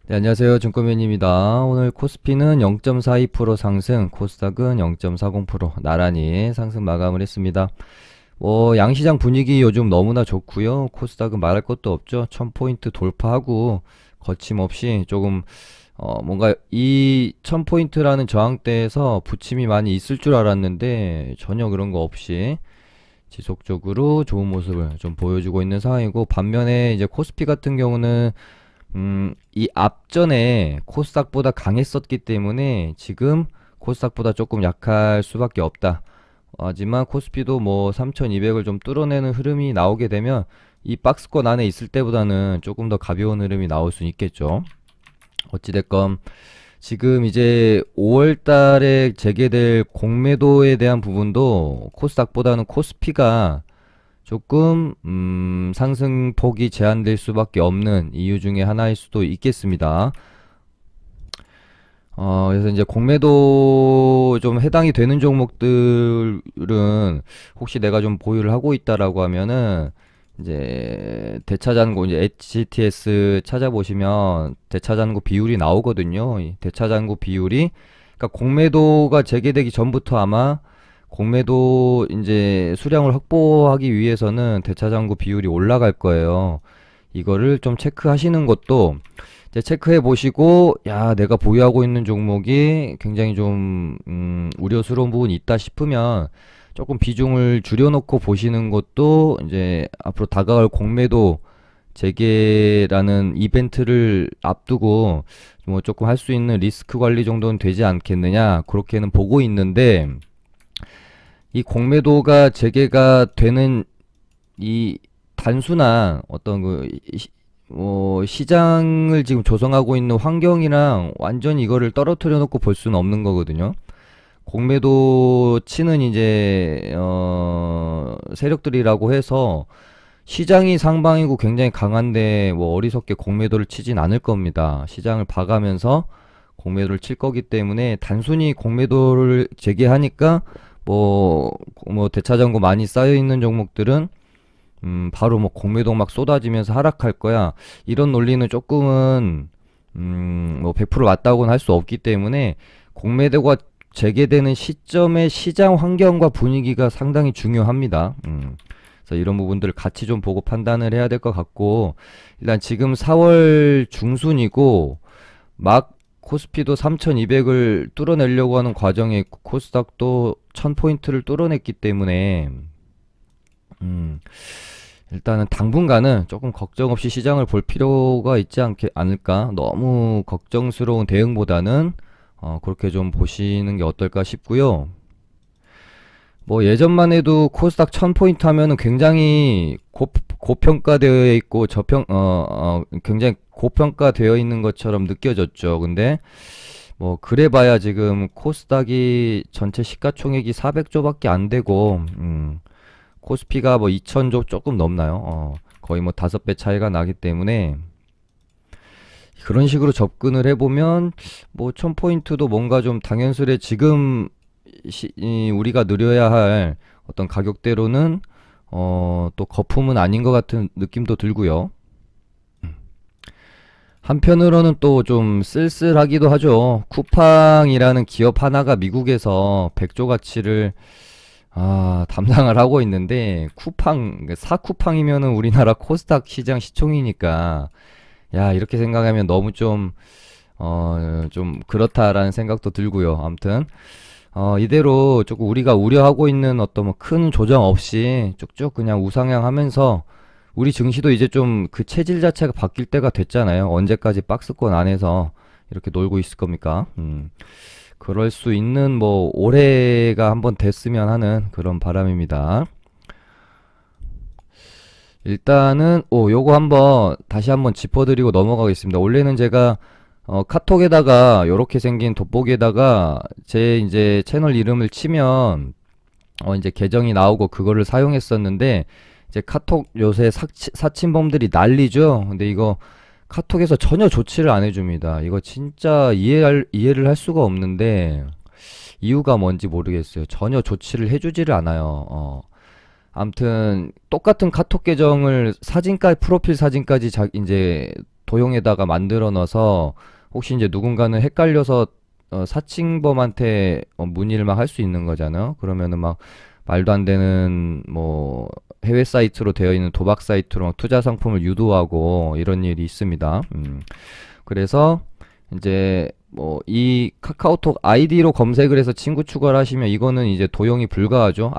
네, 안녕하세요. 증권맨입니다. 오늘 코스피는 0.42% 상승, 코스닥은 0.40% 나란히 상승 마감을 했습니다. 양시장 분위기 요즘 너무나 좋고요. 코스닥은 말할 것도 없죠. 1000포인트 돌파하고 거침없이 조금 뭔가 이 1000포인트라는 저항대에서 부침이 많이 있을 줄 알았는데 전혀 그런 거 없이 지속적으로 좋은 모습을 좀 보여주고 있는 상황이고, 반면에 이제 코스피 같은 경우는 이 앞전에 코스닥보다 강했었기 때문에 지금 코스닥보다 조금 약할 수밖에 없다. 하지만 코스피도 뭐 3200을 좀 뚫어내는 흐름이 나오게 되면 이 박스권 안에 있을 때보다는 조금 더 가벼운 흐름이 나올 수 있겠죠. 어찌됐건 지금 이제 5월 달에 재개될 공매도에 대한 부분도 코스닥보다는 코스피가 조금 상승폭이 제한될 수밖에 없는 이유 중에 하나일 수도 있겠습니다. 그래서 이제 공매도 좀 해당이 되는 종목들은 혹시 내가 좀 보유를 하고 있다라고 하면은 이제 대차잔고, 이제 HTS 찾아보시면 대차잔고 비율이 나오거든요. 이 대차잔고 비율이, 그러니까 공매도가 재개되기 전부터 아마 공매도 이제 수량을 확보하기 위해서는 대차잔고 비율이 올라갈 거예요. 이거를 좀 체크하시는 것도, 이제 체크해 보시고, 야, 내가 보유하고 있는 종목이 굉장히 좀 우려스러운 부분이 있다 싶으면 조금 비중을 줄여놓고 보시는 것도, 이제 앞으로 다가올 공매도 재개라는 이벤트를 앞두고 뭐 조금 할 수 있는 리스크 관리 정도는 되지 않겠느냐, 그렇게는 보고 있는데, 이 공매도가 재개가 되는 이 단순한 어떤 시장을 지금 조성하고 있는 환경이랑 완전히 이거를 떨어뜨려 놓고 볼 수는 없는 거거든요. 공매도 치는 이제 세력들이라고 해서 시장이 상방이고 굉장히 강한데 뭐 어리석게 공매도를 치진 않을 겁니다. 시장을 봐가면서 공매도를 칠 거기 때문에, 단순히 공매도를 재개하니까 뭐 대차장고 많이 쌓여 있는 종목들은 바로 뭐 공매도 막 쏟아지면서 하락할 거야, 이런 논리는 조금은 뭐 100% 맞다고는 할 수 없기 때문에, 공매도가 재개되는 시점의 시장 환경과 분위기가 상당히 중요합니다. 그래서 이런 부분들을 같이 좀 보고 판단을 해야 될 것 같고, 일단 지금 4월 중순이고 막 코스피도 3200을 뚫어내려고 하는 과정에 있고 코스닥도 1000포인트를 뚫어냈기 때문에 음, 일단은 당분간은 조금 걱정 없이 시장을 볼 필요가 있지 않을까. 너무 걱정스러운 대응보다는 그렇게 좀 보시는 게 어떨까 싶고요. 뭐 예전만 해도 코스닥 1000포인트 하면은 굉장히 고평가되어 있고 굉장히 고평가되어 있는 것처럼 느껴졌죠. 근데 뭐 그래봐야 지금 코스닥이 전체 시가총액이 400조밖에 안 되고, 코스피가 뭐 2000조 조금 넘나요? 거의 뭐 5배 차이가 나기 때문에, 그런 식으로 접근을 해보면 뭐 1000포인트도 뭔가 좀 당연스레 지금 우리가 누려야 할 어떤 가격대로는 또 거품은 아닌 것 같은 느낌도 들고요. 한편으로는 또 좀 쓸쓸하기도 하죠. 쿠팡이라는 기업 하나가 미국에서 100조 가치를 담당을 하고 있는데, 사쿠팡이면은 우리나라 코스닥 시장 시총이니까, 야, 이렇게 생각하면 너무 좀 그렇다라는 생각도 들고요. 아무튼 이대로 조금 우리가 우려하고 있는 어떤 뭐 큰 조정 없이 쭉쭉 그냥 우상향하면서, 우리 증시도 이제 좀 그 체질 자체가 바뀔 때가 됐잖아요. 언제까지 박스권 안에서 이렇게 놀고 있을 겁니까? 그럴 수 있는 뭐 올해가 한번 됐으면 하는 그런 바람입니다. 일단은 요거 한번 다시 한번 짚어드리고 넘어가겠습니다. 원래는 제가 카톡에다가 요렇게 생긴 돋보기에다가 제 이제 채널 이름을 치면 이제 계정이 나오고 그거를 사용했었는데, 이제 카톡 요새 사칭범들이 난리죠. 근데 이거 카톡에서 전혀 조치를 안 해줍니다. 이거 진짜 이해를 할 수가 없는데, 이유가 뭔지 모르겠어요. 전혀 조치를 해주지를 않아요. 암튼 똑같은 카톡 계정을 프로필 사진까지 이제 도형에다가 만들어 놔서 혹시 이제 누군가는 헷갈려서 사칭범한테 문의를 막 할 수 있는 거잖아요. 그러면은 막 말도 안 되는 뭐 해외 사이트로 되어 있는 도박 사이트로 막 투자 상품을 유도하고 이런 일이 있습니다. 그래서 이제 뭐 이 카카오톡 아이디로 검색을 해서 친구 추가를 하시면 이거는 이제 도용이 불가하죠.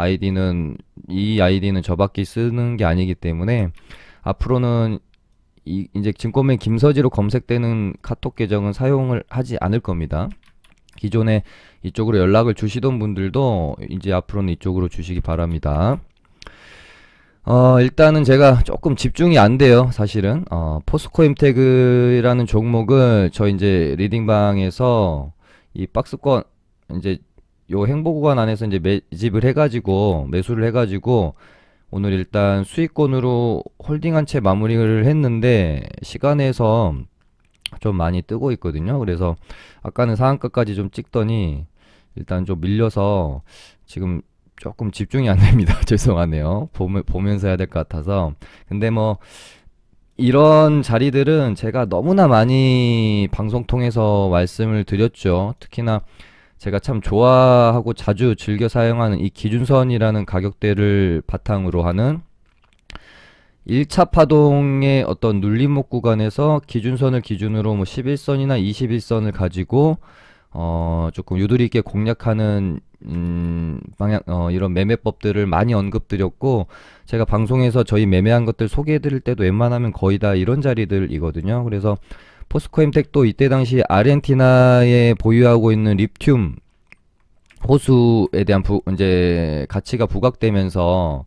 이 아이디는 저밖에 쓰는 게 아니기 때문에 앞으로는 이제 증권맨 김서지로 검색되는 카톡 계정은 사용을 하지 않을 겁니다. 기존에 이쪽으로 연락을 주시던 분들도 이제 앞으로는 이쪽으로 주시기 바랍니다. 일단은 제가 조금 집중이 안 돼요, 사실은. 포스코 임태그라는 종목을 저 이제 리딩방에서 이 박스권, 이제 요 행보 구간 안에서 이제 매집을 해가지고, 매수를 해가지고, 오늘 일단 수익권으로 홀딩한 채 마무리를 했는데, 시간에서 좀 많이 뜨고 있거든요. 그래서 아까는 상한가까지 좀 찍더니, 일단 좀 밀려서 지금 조금 집중이 안 됩니다. 죄송하네요. 보면서 해야 될 것 같아서. 근데 뭐, 이런 자리들은 제가 너무나 많이 방송 통해서 말씀을 드렸죠. 특히나 제가 참 좋아하고 자주 즐겨 사용하는 이 기준선이라는 가격대를 바탕으로 하는 1차 파동의 어떤 눌림목 구간에서 기준선을 기준으로 뭐 11선이나 21선을 가지고 조금 유도리 있게 공략하는 이런 매매법들을 많이 언급드렸고, 제가 방송에서 저희 매매한 것들 소개해드릴 때도 웬만하면 거의 다 이런 자리들이거든요. 그래서 포스코엠텍도 이때 당시 아르헨티나에 보유하고 있는 리튬 호수에 대한 이제 가치가 부각되면서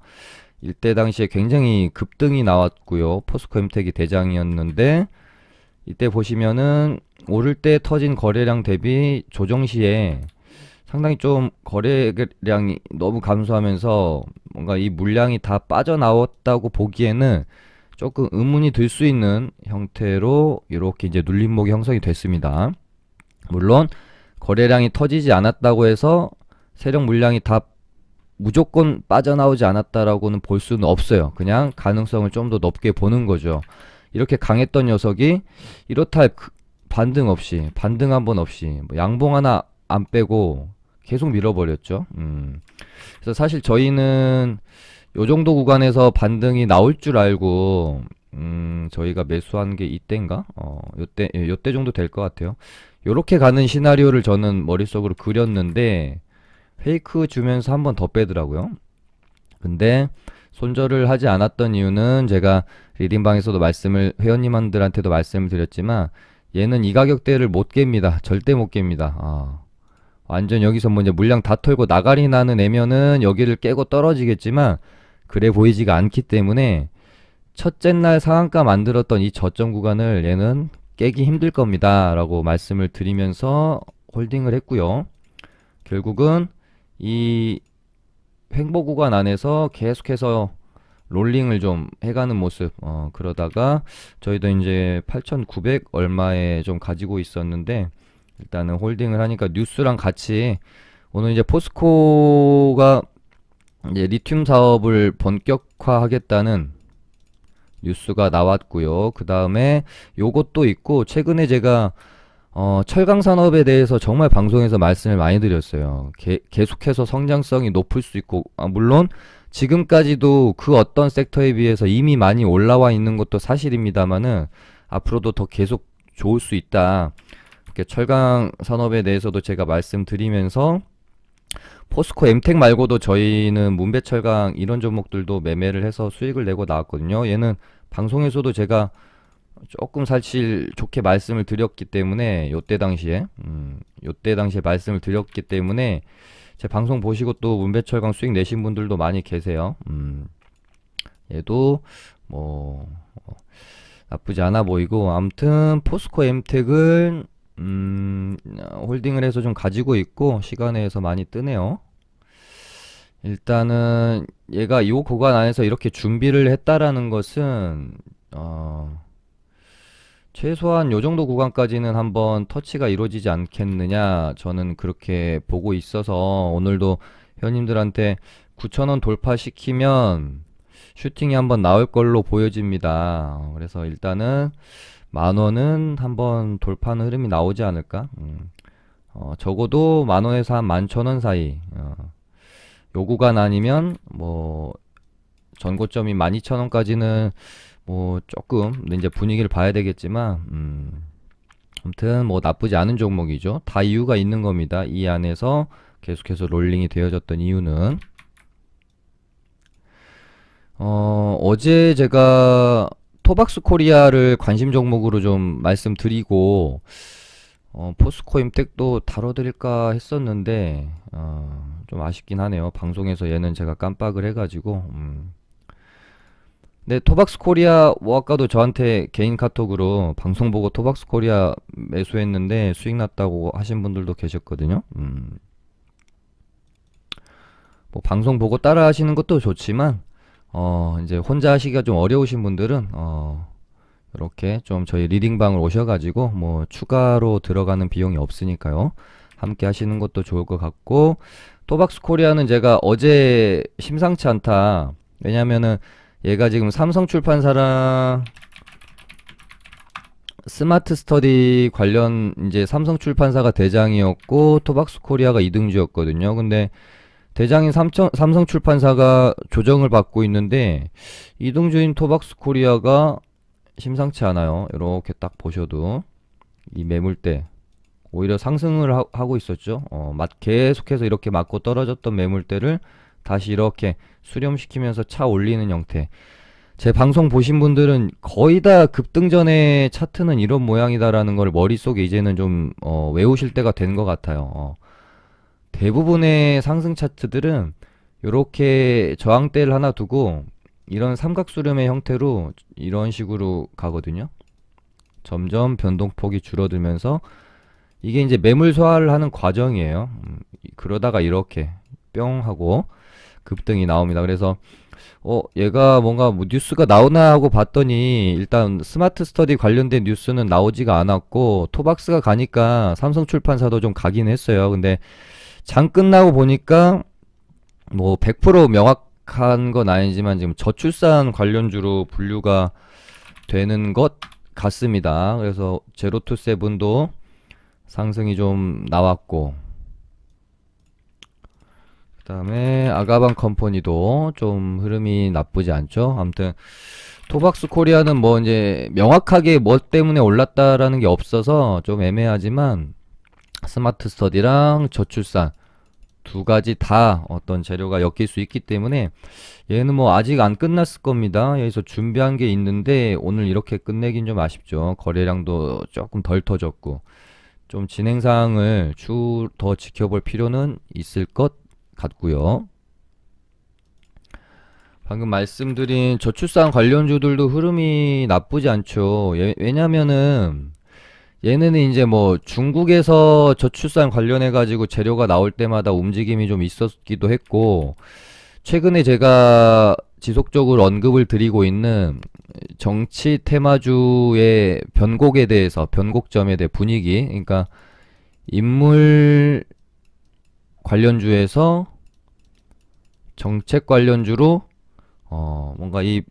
이때 당시에 굉장히 급등이 나왔고요. 포스코엠텍이 대장이었는데, 이때 보시면은 오를 때 터진 거래량 대비 조정 시에 상당히 좀 거래량이 너무 감소하면서 뭔가 이 물량이 다 빠져나왔다고 보기에는 조금 의문이 들 수 있는 형태로 이렇게 이제 눌림목이 형성이 됐습니다. 물론 거래량이 터지지 않았다고 해서 세력 물량이 다 무조건 빠져나오지 않았다라고는 볼 수는 없어요. 그냥 가능성을 좀 더 높게 보는 거죠. 이렇게 강했던 녀석이 이렇다 할 반등 없이, 반등 한 번 없이, 뭐 양봉 하나 안 빼고 계속 밀어버렸죠. 그래서 사실 저희는 요 정도 구간에서 반등이 나올 줄 알고, 저희가 매수한 게 이때인가? 요때 정도 될 것 같아요. 요렇게 가는 시나리오를 저는 머릿속으로 그렸는데, 페이크 주면서 한 번 더 빼더라고요. 근데, 손절을 하지 않았던 이유는 제가 리딩방에서도 회원님들한테도 말씀을 드렸지만, 얘는 이 가격대를 못 깹니다. 절대 못 깹니다. 완전 여기서 뭐 이제 물량 다 털고 나가리 나는 애면은 여기를 깨고 떨어지겠지만, 그래 보이지가 않기 때문에, 첫째 날 상한가 만들었던 이 저점 구간을 얘는 깨기 힘들 겁니다. 라고 말씀을 드리면서 홀딩을 했고요. 결국은 이 횡보 구간 안에서 계속해서 롤링을 좀 해가는 모습. 그러다가 저희도 이제 8,900 얼마에 좀 가지고 있었는데, 일단은 홀딩을 하니까 뉴스랑 같이 오늘 이제 포스코가 이제 리튬 사업을 본격화하겠다는 뉴스가 나왔고요. 그 다음에 요것도 있고, 최근에 제가 철강 산업에 대해서 정말 방송에서 말씀을 많이 드렸어요. 계속해서 성장성이 높을 수 있고, 물론 지금까지도 그 어떤 섹터에 비해서 이미 많이 올라와 있는 것도 사실입니다만은 앞으로도 더 계속 좋을 수 있다. 이렇게 철강 산업에 대해서도 제가 말씀드리면서, 포스코 엠텍 말고도 저희는 문배철강 이런 종목들도 매매를 해서 수익을 내고 나왔거든요. 얘는 방송에서도 제가 조금 사실 좋게 말씀을 드렸기 때문에 요때 당시에 말씀을 드렸기 때문에 제 방송 보시고 또 문배철강 수익 내신 분들도 많이 계세요. 얘도 뭐 나쁘지 않아 보이고, 아무튼 포스코 엠텍은 홀딩을 해서 좀 가지고 있고 시간에서 많이 뜨네요. 일단은 얘가 이 구간 안에서 이렇게 준비를 했다라는 것은 최소한 요 정도 구간까지는 한번 터치가 이루어지지 않겠느냐, 저는 그렇게 보고 있어서 오늘도 회원님들한테 9,000원 돌파시키면 슈팅이 한번 나올 걸로 보여집니다. 그래서 일단은 10,000원은 한번 돌파하는 흐름이 나오지 않을까? 적어도 10,000원에서 한 11,000원 사이. 요 구간 아니면 뭐 전고점이 12,000원까지는 뭐 조금 이제 분위기를 봐야 되겠지만, 아무튼 뭐 나쁘지 않은 종목이죠. 다 이유가 있는 겁니다. 이 안에서 계속해서 롤링이 되어졌던 이유는 어제 제가 토박스 코리아를 관심 종목으로 좀 말씀드리고 포스코 임텍도 다뤄드릴까 했었는데 좀 아쉽긴 하네요. 방송에서 얘는 제가 깜빡을 해가지고 네, 토박스 코리아 뭐 아까도 저한테 개인 카톡으로 방송 보고 토박스 코리아 매수했는데 수익 났다고 하신 분들도 계셨거든요. 뭐 방송 보고 따라 하시는 것도 좋지만 이제 혼자 하시기가 좀 어려우신 분들은 이렇게 좀 저희 리딩방을 오셔가지고 뭐 추가로 들어가는 비용이 없으니까요. 함께 하시는 것도 좋을 것 같고, 토박스 코리아는 제가 어제 심상치 않다. 왜냐면은 얘가 지금 삼성 출판사랑 스마트 스터디 관련 이제 삼성 출판사가 대장이었고 토박스 코리아가 2등주였거든요. 근데 대장인 삼성 출판사가 조정을 받고 있는데 2등주인 토박스 코리아가 심상치 않아요. 이렇게 딱 보셔도 이 매물대 오히려 상승을 하고 있었죠. 계속해서 이렇게 맞고 떨어졌던 매물대를 다시 이렇게 수렴시키면서 차 올리는 형태. 제 방송 보신 분들은 거의 다 급등 전에 차트는 이런 모양이다라는 걸 머릿속에 이제는 좀 외우실 때가 된 것 같아요. 대부분의 상승 차트들은 이렇게 저항대를 하나 두고 이런 삼각수렴의 형태로 이런 식으로 가거든요. 점점 변동폭이 줄어들면서 이게 이제 매물 소화를 하는 과정이에요. 그러다가 이렇게 뿅 하고 급등이 나옵니다. 그래서 얘가 뭔가 뭐 뉴스가 나오나 하고 봤더니 일단 스마트 스터디 관련된 뉴스는 나오지가 않았고 토박스가 가니까 삼성 출판사도 좀 가긴 했어요. 근데 장 끝나고 보니까 뭐 100% 명확한 건 아니지만 지금 저출산 관련주로 분류가 되는 것 같습니다. 그래서 제로투세븐도 상승이 좀 나왔고, 그 다음에 아가방 컴퍼니도 좀 흐름이 나쁘지 않죠. 아무튼 토박스 코리아는 뭐 이제 명확하게 뭐 때문에 올랐다라는 게 없어서 좀 애매하지만 스마트 스터디랑 저출산 두 가지 다 어떤 재료가 엮일 수 있기 때문에 얘는 뭐 아직 안 끝났을 겁니다. 여기서 준비한 게 있는데 오늘 이렇게 끝내긴 좀 아쉽죠. 거래량도 조금 덜 터졌고 좀 진행 사항을 더 지켜볼 필요는 있을 것 같고요. 방금 말씀드린 저출산 관련주들도 흐름이 나쁘지 않죠. 왜냐면은 얘는 이제 뭐 중국에서 저출산 관련해 가지고 재료가 나올 때마다 움직임이 좀 있었기도 했고, 최근에 제가 지속적으로 언급을 드리고 있는 정치 테마주의 변곡에 대해서, 변곡점에 대해 분위기, 그러니까 인물 관련주에서 정책 관련주로 뭔가 이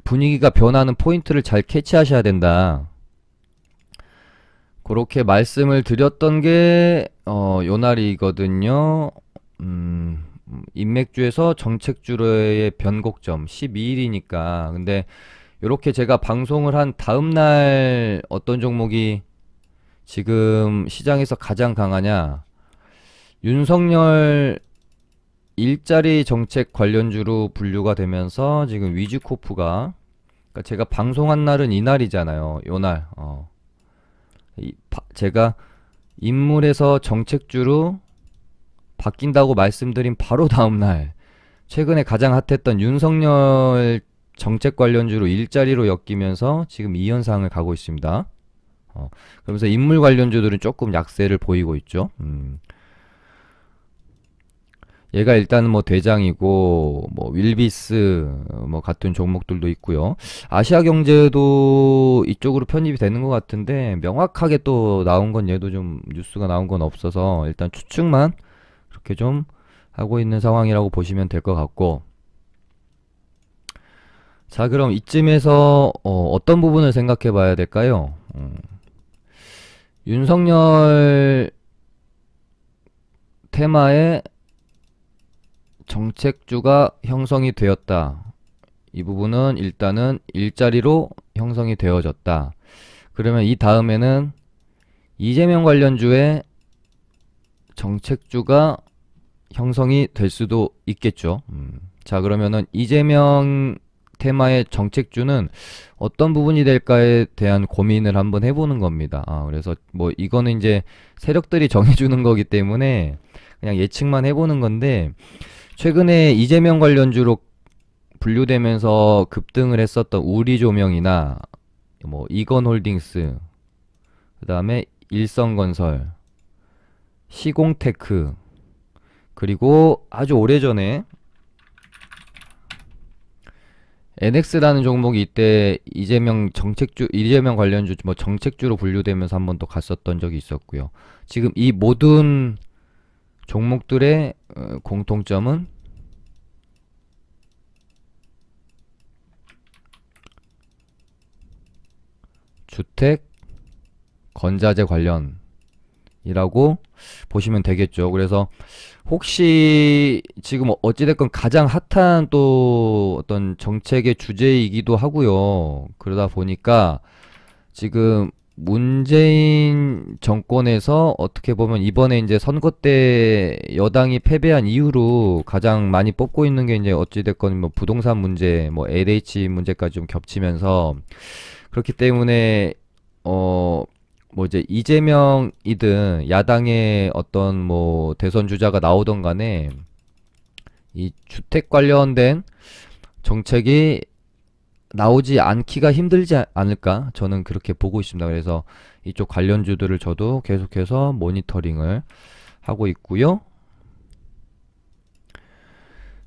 분위기가 변하는 포인트를 잘 캐치하셔야 된다. 그렇게 말씀을 드렸던 게 요날이거든요. 인맥주에서 정책주로의 변곡점 12일이니까. 근데 이렇게 제가 방송을 한 다음날 어떤 종목이 지금 시장에서 가장 강하냐, 윤석열 일자리 정책 관련주로 분류가 되면서 지금 위즈코프가, 그러니까 제가 방송한 날은 이날이잖아요. 요날 제가 인물에서 정책주로 바뀐다고 말씀드린 바로 다음날 최근에 가장 핫했던 윤석열 정책 관련주로 일자리로 엮이면서 지금 이 현상을 가고 있습니다. 그러면서 인물 관련주들은 조금 약세를 보이고 있죠. 얘가 일단은 뭐 대장이고 뭐 윌비스 뭐 같은 종목들도 있고요. 아시아경제도 이쪽으로 편입이 되는 것 같은데 명확하게 또 나온 건 얘도 좀 뉴스가 나온 건 없어서 일단 추측만 그렇게 좀 하고 있는 상황이라고 보시면 될 것 같고, 자, 그럼 이쯤에서 어떤 부분을 생각해 봐야 될까요? 윤석열 테마의 정책주가 형성이 되었다. 이 부분은 일단은 일자리로 형성이 되어졌다. 그러면 이 다음에는 이재명 관련주의 정책주가 형성이 될 수도 있겠죠. 자, 그러면은 이재명 테마의 정책주는 어떤 부분이 될까에 대한 고민을 한번 해보는 겁니다. 그래서 뭐 이거는 이제 세력들이 정해주는 거기 때문에 그냥 예측만 해보는 건데, 최근에 이재명 관련주로 분류되면서 급등을 했었던 우리조명이나 뭐 이건홀딩스, 그 다음에 일성건설, 시공테크, 그리고 아주 오래전에 NX라는 종목이 이때 이재명 관련주, 뭐 정책주로 분류되면서 한번 또 갔었던 적이 있었고요. 지금 이 모든 종목들의 공통점은 주택, 건자재 관련이라고 보시면 되겠죠. 그래서 혹시 지금 어찌됐건 가장 핫한 또 어떤 정책의 주제이기도 하고요. 그러다 보니까 지금 문재인 정권에서 어떻게 보면 이번에 이제 선거 때 여당이 패배한 이후로 가장 많이 뽑고 있는 게 이제 어찌됐건 뭐 부동산 문제, 뭐 LH 문제까지 좀 겹치면서, 그렇기 때문에 뭐 이제 이재명이든 야당의 어떤 뭐 대선 주자가 나오던 간에 이 주택 관련된 정책이 나오지 않기가 힘들지 않을까, 저는 그렇게 보고 있습니다. 그래서 이쪽 관련주들을 저도 계속해서 모니터링을 하고 있고요.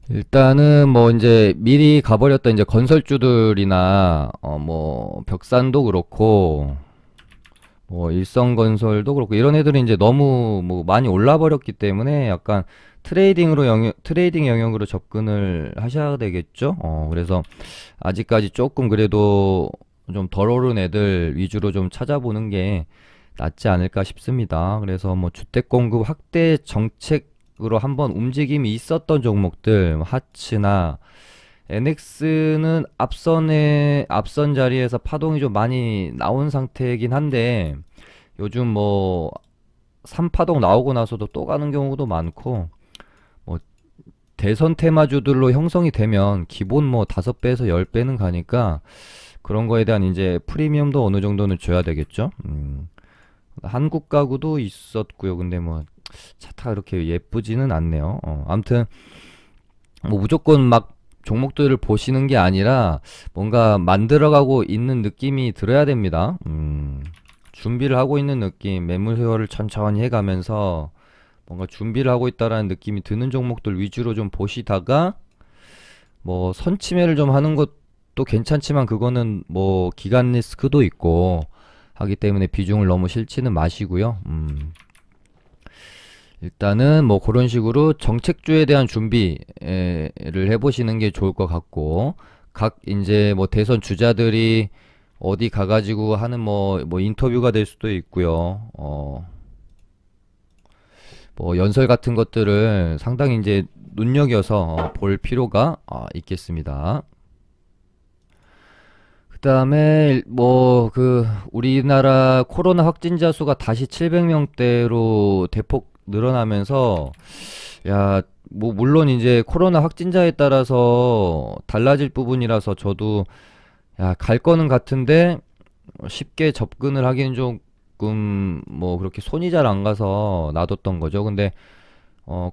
일단은 뭐 이제 미리 가버렸던 이제 건설주들이나 뭐 벽산도 그렇고 뭐 일성건설도 그렇고 이런 애들은 이제 너무 뭐 많이 올라 버렸기 때문에 약간 트레이딩 영역으로 접근을 하셔야 되겠죠. 그래서 아직까지 조금 그래도 좀 덜 오른 애들 위주로 좀 찾아보는 게 낫지 않을까 싶습니다. 그래서 뭐 주택 공급 확대 정책으로 한번 움직임이 있었던 종목들, 뭐 하츠나 NX는 앞선 자리에서 파동이 좀 많이 나온 상태이긴 한데, 요즘 뭐 3파동 나오고 나서도 또 가는 경우도 많고, 뭐 대선 테마주들로 형성이 되면 기본 뭐 5배에서 10배는 가니까 그런 거에 대한 이제 프리미엄도 어느 정도는 줘야 되겠죠. 한국 가구도 있었고요. 근데 뭐 차트가 그렇게 예쁘지는 않네요. 아무튼 뭐 무조건 막 종목들을 보시는 게 아니라 뭔가 만들어가고 있는 느낌이 들어야 됩니다. 준비를 하고 있는 느낌, 매물 회화를 천천히 해가면서 뭔가 준비를 하고 있다라는 느낌이 드는 종목들 위주로 좀 보시다가, 뭐 선침해를 좀 하는 것도 괜찮지만 그거는 뭐 기간 리스크도 있고 하기 때문에 비중을 너무 실지는 마시고요. 일단은 뭐 그런 식으로 정책주에 대한 준비를 해보시는 게 좋을 것 같고, 각 이제 뭐 대선 주자들이 어디 가가지고 하는 뭐 인터뷰가 될 수도 있고요. 뭐 연설 같은 것들을 상당히 이제 눈여겨서 볼 필요가 있겠습니다. 그 다음에 뭐 그 우리나라 코로나 확진자 수가 다시 700명대로 대폭 늘어나면서, 야, 뭐 물론 이제 코로나 확진자에 따라서 달라질 부분이라서 저도 갈 거는 같은데 쉽게 접근을 하기는 조금 뭐 그렇게 손이 잘 안 가서 놔뒀던 거죠. 근데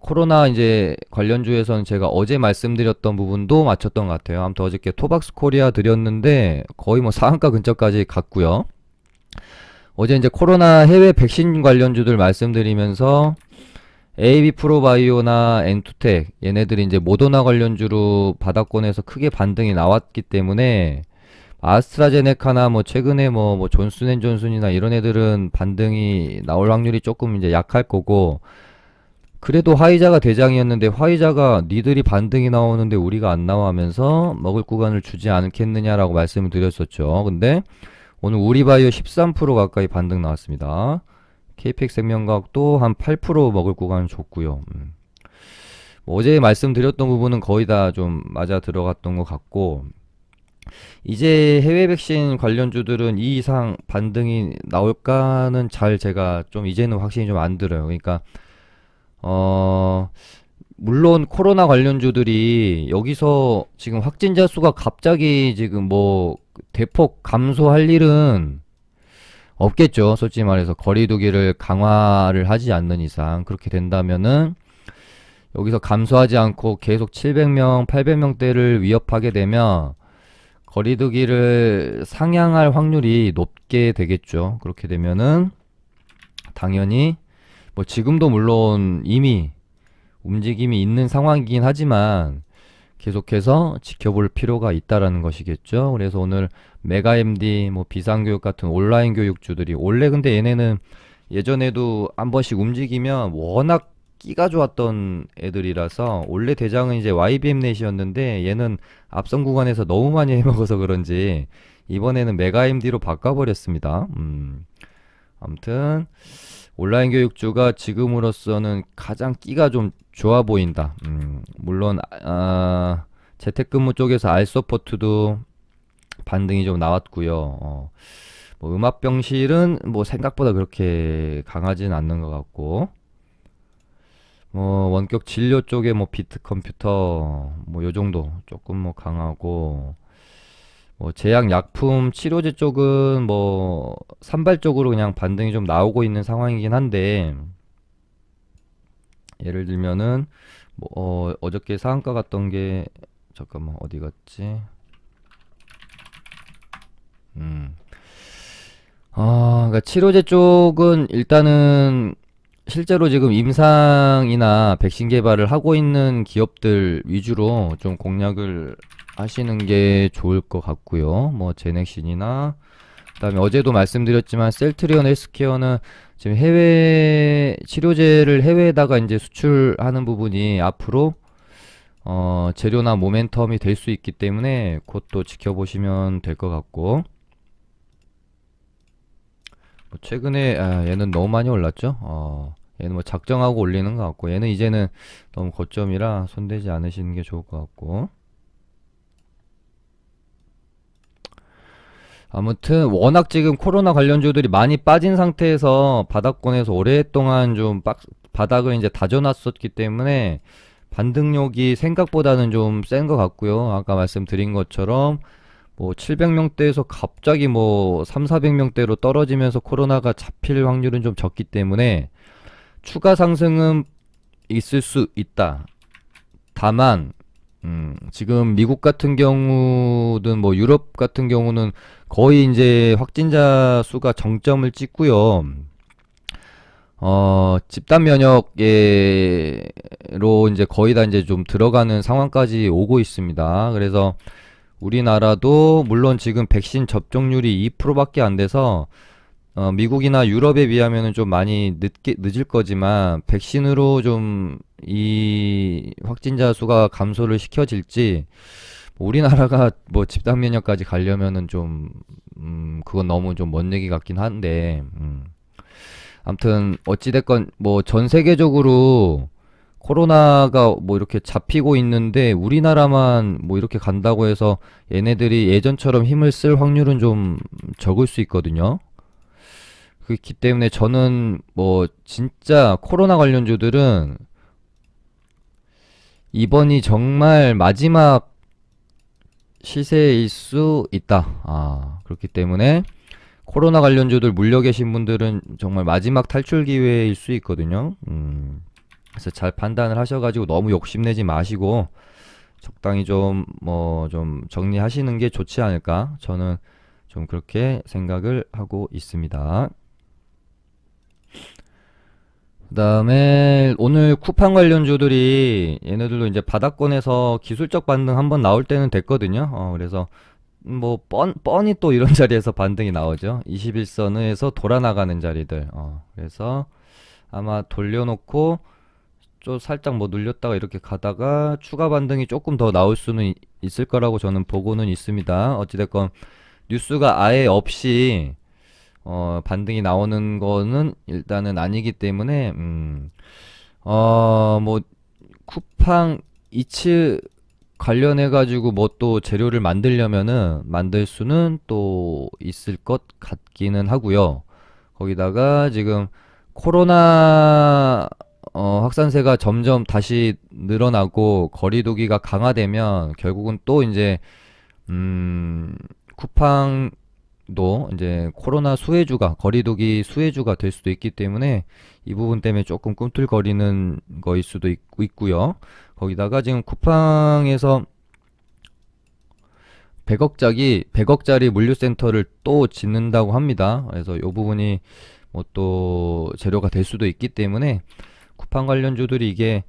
코로나 이제 관련주에서는 제가 어제 말씀드렸던 부분도 맞췄던 것 같아요. 아무튼 어저께 토박스 코리아 드렸는데 거의 뭐 상한가 근처까지 갔고요. 어제 이제 코로나 해외 백신 관련주들 말씀드리면서 AB 프로바이오나 엔투텍 얘네들이 이제 모더나 관련주로 바닥권에서 크게 반등이 나왔기 때문에, 아스트라제네카나 뭐 최근에 뭐 존슨앤존슨이나 이런 애들은 반등이 나올 확률이 조금 이제 약할 거고, 그래도 화이자가 대장이었는데 화이자가 니들이 반등이 나오는데 우리가 안 나와 하면서 먹을 구간을 주지 않겠느냐라고 말씀을 드렸었죠. 근데 오늘 우리바이오 13% 가까이 반등 나왔습니다. KPX 생명과학도 한 8% 먹을 구간을 줬고요. 뭐 어제 말씀드렸던 부분은 거의 다 좀 맞아 들어갔던 것 같고, 이제 해외 백신 관련주들은 이 이상 반등이 나올까는 잘 제가 좀 이제는 확신이 좀 안 들어요. 그러니까 어 물론 코로나 관련주들이 여기서 지금 확진자 수가 갑자기 지금 뭐 대폭 감소할 일은 없겠죠. 솔직히 말해서 거리두기를 강화를 하지 않는 이상 그렇게 된다면은 여기서 감소하지 않고 계속 700명, 800명대를 위협하게 되면 거리두기를 상향할 확률이 높게 되겠죠. 그렇게 되면은 당연히 뭐 지금도 물론 이미 움직임이 있는 상황이긴 하지만 계속해서 지켜볼 필요가 있다라는 것이겠죠. 그래서 오늘 메가MD, 뭐 비상교육 같은 온라인 교육주들이 원래 근데 얘네는 예전에도 한 번씩 움직이면 워낙 끼가 좋았던 애들이라서 원래 대장은 이제 YBM넷이었는데 얘는 앞선 구간에서 너무 많이 해먹어서 그런지 이번에는 메가MD로 바꿔버렸습니다. 아무튼 온라인 교육주가 지금으로서는 가장 끼가 좀 좋아 보인다. 물론 재택근무 쪽에서 알서포트도 반등이 좀 나왔고요. 뭐 음압병실은 뭐 생각보다 그렇게 강하진 않는 것 같고, 뭐 원격 진료 쪽에 뭐 비트컴퓨터 뭐 요 정도 조금 뭐 강하고, 뭐 제약약품 치료제 쪽은 뭐 산발적으로 그냥 반등이 좀 나오고 있는 상황이긴 한데, 예를 들면은 뭐 어저께 상한가 갔던 게 잠깐만 어디 갔지? 음. 그러니까 치료제 쪽은 일단은 실제로 지금 임상이나 백신 개발을 하고 있는 기업들 위주로 좀 공략을 하시는 게 좋을 것 같고요. 뭐 제넥신이나 그다음에 어제도 말씀드렸지만 셀트리온 헬스케어는 지금 해외 치료제를 해외에다가 이제 수출하는 부분이 앞으로 재료나 모멘텀이 될 수 있기 때문에 그것도 지켜보시면 될 것 같고, 뭐 최근에 얘는 너무 많이 올랐죠. 얘는 뭐 작정하고 올리는 것 같고, 얘는 이제는 너무 고점이라 손대지 않으시는 게 좋을 것 같고, 아무튼 워낙 지금 코로나 관련주들이 많이 빠진 상태에서 바닥권에서 오랫동안 좀 바닥을 이제 다져놨었기 때문에 반등력이 생각보다는 좀 센 것 같고요. 아까 말씀드린 것처럼 뭐 700명대에서 갑자기 뭐 3, 400명대로 떨어지면서 코로나가 잡힐 확률은 좀 적기 때문에 추가 상승은 있을 수 있다. 다만 지금 미국 같은 경우든 뭐 유럽 같은 경우는 거의 이제 확진자 수가 정점을 찍고요. 집단 면역으로 이제 거의 다 이제 좀 들어가는 상황까지 오고 있습니다. 그래서 우리나라도 물론 지금 백신 접종률이 2%밖에 안 돼서 미국이나 유럽에 비하면은 좀 많이 늦을 거지만 백신으로 좀 이 확진자 수가 감소를 시켜질지, 우리나라가 뭐 집단 면역까지 가려면은 좀 그건 너무 좀 먼 얘기 같긴 한데, 아무튼 어찌됐건 뭐 전 세계적으로 코로나가 뭐 이렇게 잡히고 있는데 우리나라만 뭐 이렇게 간다고 해서 얘네들이 예전처럼 힘을 쓸 확률은 좀 적을 수 있거든요. 그렇기 때문에 저는 뭐 진짜 코로나 관련주들은 이번이 정말 마지막 시세일 수 있다. 그렇기 때문에 코로나 관련주들 물려 계신 분들은 정말 마지막 탈출 기회일 수 있거든요. 그래서 잘 판단을 하셔가지고 너무 욕심내지 마시고 적당히 좀 뭐 좀 정리하시는 게 좋지 않을까, 저는 좀 그렇게 생각을 하고 있습니다. 그 다음에 오늘 쿠팡 관련주들이 얘네들도 이제 바닥권에서 기술적 반등 한번 나올 때는 됐거든요. 그래서 뭐 뻔히 또 이런 자리에서 반등이 나오죠. 21선에서 돌아 나가는 자리들. 그래서 아마 돌려놓고 좀 살짝 뭐 눌렸다가 이렇게 가다가 추가 반등이 조금 더 나올 수는 있을 거라고 저는 보고는 있습니다. 어찌됐건 뉴스가 아예 없이 반등이 나오는 거는 일단은 아니기 때문에 뭐 쿠팡 이츠 관련해 가지고 뭐 또 재료를 만들려면은 만들 수는 또 있을 것 같기는 하고요. 거기다가 지금 코로나 확산세가 점점 다시 늘어나고 거리두기가 강화되면 결국은 또 이제 쿠팡도 이제 코로나 수혜주가 거리두기 수혜주가 될 수도 있기 때문에 이 부분 때문에 조금 꿈틀거리는 거일 수도 있고요. 거기다가 지금 쿠팡에서 100억짜리 물류센터를 또 짓는다고 합니다. 그래서 이 부분이 뭐 또 재료가 될 수도 있기 때문에 쿠팡 관련주들이 이게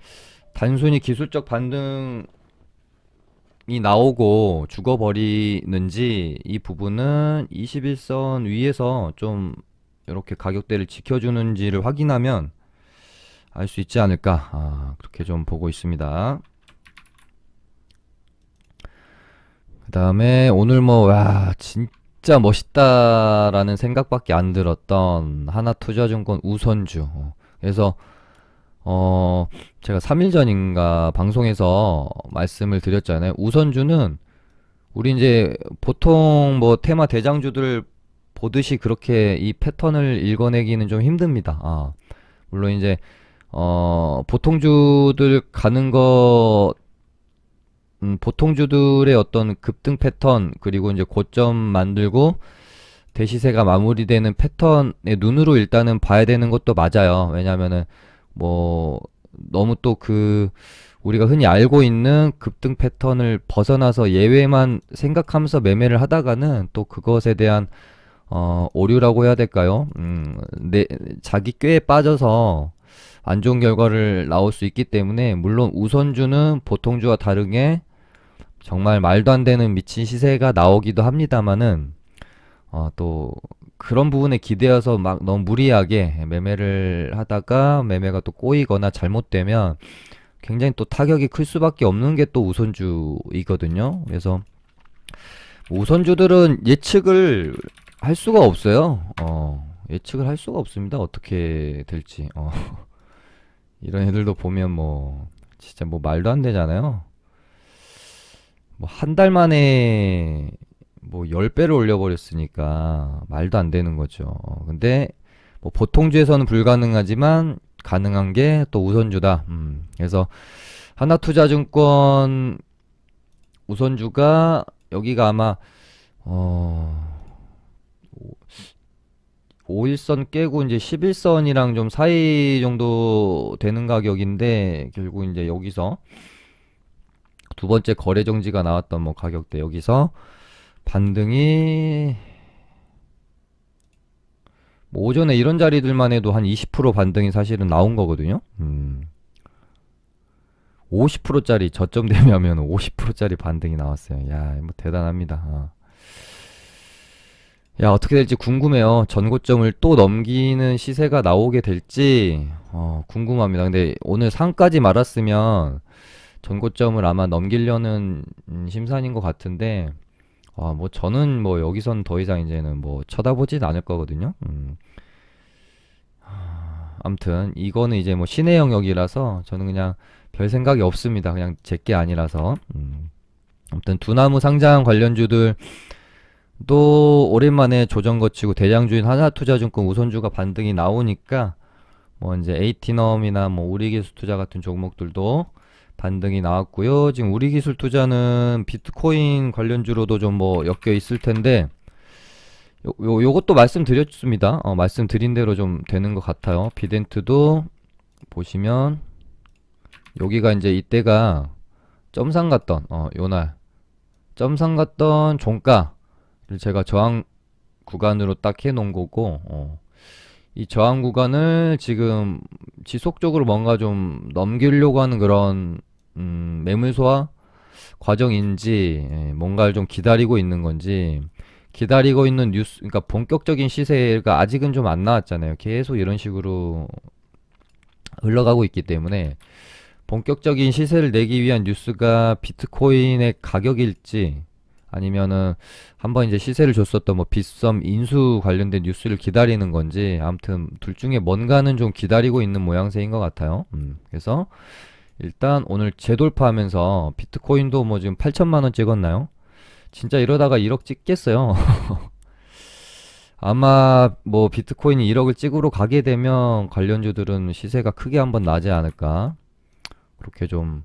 단순히 기술적 반등이 나오고 죽어버리는지 이 부분은 21선 위에서 좀 이렇게 가격대를 지켜주는지를 확인하면 알 수 있지 않을까, 그렇게 좀 보고 있습니다. 그 다음에 오늘 뭐, 와, 진짜 멋있다라는 생각밖에 안 들었던 하나투자증권 우선주. 그래서, 제가 3일 전인가 방송에서 말씀을 드렸잖아요. 우선주는 우리 이제 보통 뭐 테마 대장주들 보듯이 그렇게 이 패턴을 읽어내기는 좀 힘듭니다. 물론 이제 보통주들 가는 거, 보통주들의 어떤 급등 패턴, 그리고 이제 고점 만들고 대시세가 마무리되는 패턴의 눈으로 일단은 봐야 되는 것도 맞아요. 왜냐면은 뭐 너무 또 우리가 흔히 알고 있는 급등 패턴을 벗어나서 예외만 생각하면서 매매를 하다가는 또 그것에 대한 오류라고 해야 될까요? 자기 꾀에 빠져서 안 좋은 결과를 나올 수 있기 때문에, 물론 우선주는 보통주와 다르게 정말 말도 안 되는 미친 시세가 나오기도 합니다만은, 또 그런 부분에 기대어서 막 너무 무리하게 매매를 하다가 매매가 또 꼬이거나 잘못되면 굉장히 또 타격이 클 수밖에 없는 게 또 우선주이거든요. 그래서 우선주들은 예측을 할 수가 없어요. 예측을 할 수가 없습니다. 어떻게 될지. 이런 애들도 보면 뭐 진짜 뭐 말도 안 되잖아요. 뭐 한 달 만에 뭐 10배를 올려버렸으니까 말도 안 되는 거죠. 근데 뭐 보통주에서는 불가능하지만 가능한 게 또 우선주다. 그래서 하나투자증권 우선주가 여기가 아마 5일선 깨고 이제 11선이랑 좀 사이 정도 되는 가격인데, 결국 이제 여기서 두 번째 거래 정지가 나왔던 뭐 가격대, 여기서 반등이 뭐 오전에 이런 자리들만 해도 한 20% 반등이 사실은 나온 거거든요. 50%짜리 저점 되면 50%짜리 반등이 나왔어요. 야, 뭐 대단합니다. 야, 어떻게 될지 궁금해요. 전고점을 또 넘기는 시세가 나오게 될지 궁금합니다. 근데 오늘 상까지 말았으면 전고점을 아마 넘기려는 심산인 것 같은데, 뭐 저는 뭐 여기선 더 이상 이제는 뭐 쳐다보진 않을 거거든요. 아무튼 이거는 이제 뭐 신의 영역이라서 저는 그냥 별 생각이 없습니다. 그냥 제게 아니라서. 아무튼 두나무 상장 관련주들 또 오랜만에 조정 거치고 대장주인 하나투자증권 우선주가 반등이 나오니까 뭐 이제 에이티넘이나 뭐 우리기술투자 같은 종목들도 반등이 나왔고요. 지금 우리기술투자는 비트코인 관련주로도 좀 뭐 엮여 있을 텐데, 요것도 말씀드렸습니다. 말씀드린 대로 좀 되는 것 같아요. 비덴트도 보시면 여기가 이제 이때가 점상 갔던 요날 점상 갔던 종가 제가 저항 구간으로 딱 해놓은 거고, 이 저항 구간을 지금 지속적으로 뭔가 좀 넘기려고 하는 그런 매물 소화 과정인지, 뭔가를 좀 기다리고 있는 건지, 기다리고 있는 뉴스, 그러니까 본격적인 시세가 아직은 좀 안 나왔잖아요. 계속 이런 식으로 흘러가고 있기 때문에 본격적인 시세를 내기 위한 뉴스가 비트코인의 가격일지 아니면은 한번 이제 시세를 줬었던 뭐 빗썸 인수 관련된 뉴스를 기다리는 건지 아무튼 둘 중에 뭔가는 좀 기다리고 있는 모양새인 것 같아요. 그래서 일단 오늘 재돌파하면서 비트코인도 뭐 지금 8천만 원 찍었나요? 진짜 이러다가 1억 찍겠어요. 아마 뭐 비트코인이 1억을 찍으러 가게 되면 관련주들은 시세가 크게 한번 나지 않을까 그렇게 좀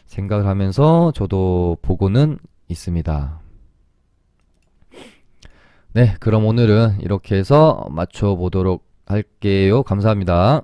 생각을 하면서 저도 보고는 있습니다. 네, 그럼 오늘은 이렇게 해서 맞춰보도록 할게요. 감사합니다.